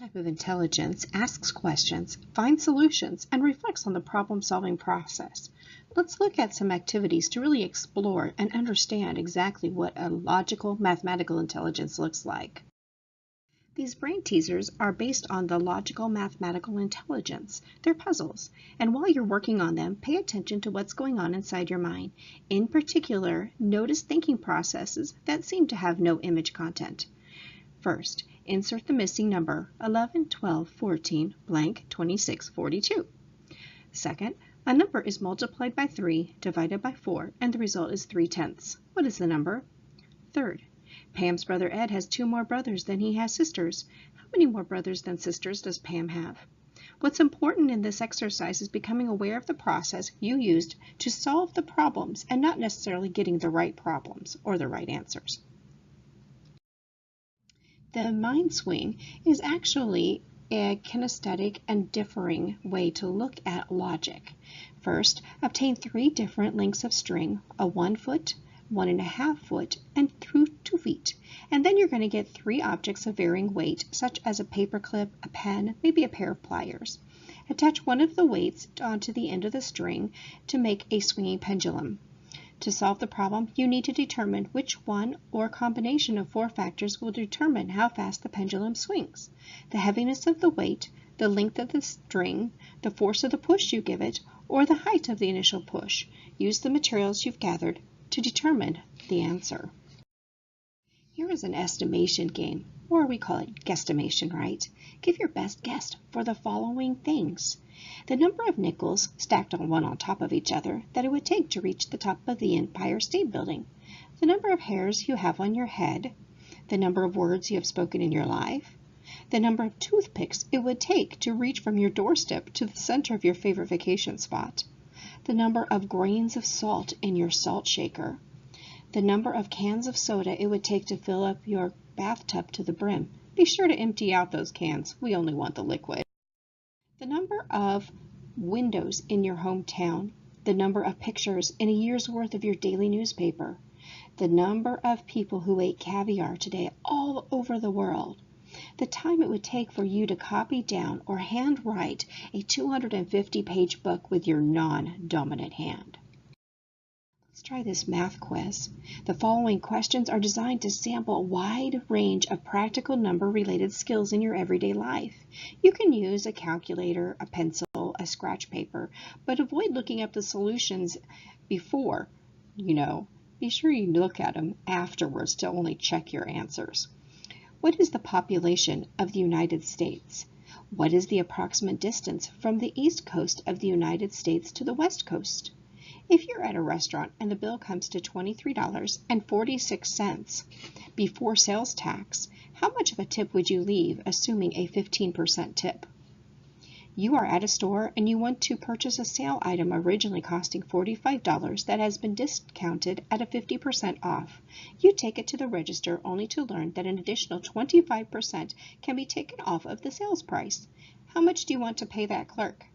Type of intelligence asks questions, finds solutions, and reflects on the problem-solving process. Let's look at some activities to really explore and understand exactly what a logical mathematical intelligence looks like. These brain teasers are based on the logical mathematical intelligence. They're puzzles, and while you're working on them, pay attention to what's going on inside your mind. In particular, notice thinking processes that seem to have no image content. First, insert the missing number 11, 12, 14, blank, 26, 42. Second, a number is multiplied by 3, divided by 4, and the result is 3/10. What is the number? Third, Pam's brother Ed has 2 more brothers than he has sisters. How many more brothers than sisters does Pam have? What's important in this exercise is becoming aware of the process you used to solve the problems and not necessarily getting the right problems or the right answers. The mind swing is actually a kinesthetic and differing way to look at logic. First, obtain 3 different lengths of string, a 1 foot, 1.5 foot, and 2 feet. And then you're going to get 3 objects of varying weight, such as a paperclip, a pen, maybe a pair of pliers. Attach one of the weights onto the end of the string to make a swinging pendulum. To solve the problem, you need to determine which one or combination of 4 factors will determine how fast the pendulum swings. The heaviness of the weight, the length of the string, the force of the push you give it, or the height of the initial push. Use the materials you've gathered to determine the answer. Here is an estimation game, or we call it guesstimation, right? Give your best guess for the following things. The number of nickels stacked one on top of each other that it would take to reach the top of the Empire State Building. The number of hairs you have on your head. The number of words you have spoken in your life. The number of toothpicks it would take to reach from your doorstep to the center of your favorite vacation spot. The number of grains of salt in your salt shaker. The number of cans of soda it would take to fill up your bathtub to the brim. Be sure to empty out those cans. We only want the liquid. The number of windows in your hometown. The number of pictures in a year's worth of your daily newspaper. The number of people who ate caviar today all over the world. The time it would take for you to copy down or handwrite a 250-page book with your non-dominant hand. Let's try this math quiz. The following questions are designed to sample a wide range of practical number-related skills in your everyday life. You can use a calculator, a pencil, a scratch paper, but avoid looking up the solutions before, Be sure you look at them afterwards to only check your answers. What is the population of the United States? What is the approximate distance from the east coast of the United States to the west coast? If you're at a restaurant and the bill comes to $23.46 before sales tax, how much of a tip would you leave, assuming a 15% tip? You are at a store and you want to purchase a sale item originally costing $45 that has been discounted at a 50% off. You take it to the register only to learn that an additional 25% can be taken off of the sales price. How much do you want to pay that clerk?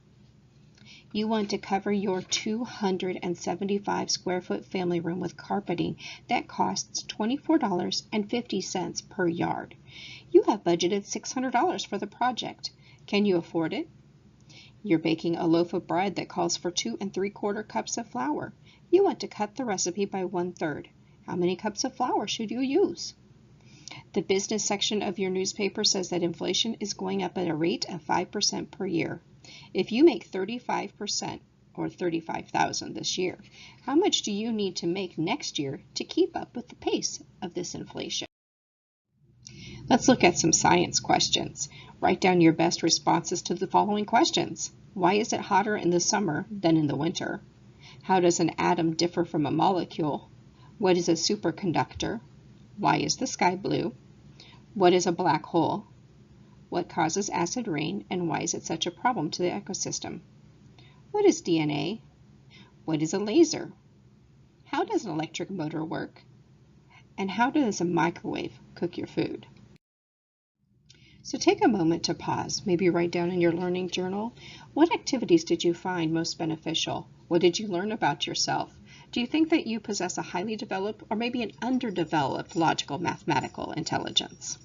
You want to cover your 275 square foot family room with carpeting that costs $24.50 per yard. You have budgeted $600 for the project. Can you afford it? You're baking a loaf of bread that calls for 2 3/4 cups of flour. You want to cut the recipe by 1/3. How many cups of flour should you use? The business section of your newspaper says that inflation is going up at a rate of 5% per year. If you make 35% or $35,000 this year, how much do you need to make next year to keep up with the pace of this inflation? Let's look at some science questions. Write down your best responses to the following questions. Why is it hotter in the summer than in the winter? How does an atom differ from a molecule? What is a superconductor? Why is the sky blue? What is a black hole? What causes acid rain, and why is it such a problem to the ecosystem? What is DNA? What is a laser? How does an electric motor work? And how does a microwave cook your food? So take a moment to pause, maybe write down in your learning journal, what activities did you find most beneficial? What did you learn about yourself? Do you think that you possess a highly developed or maybe an underdeveloped logical mathematical intelligence?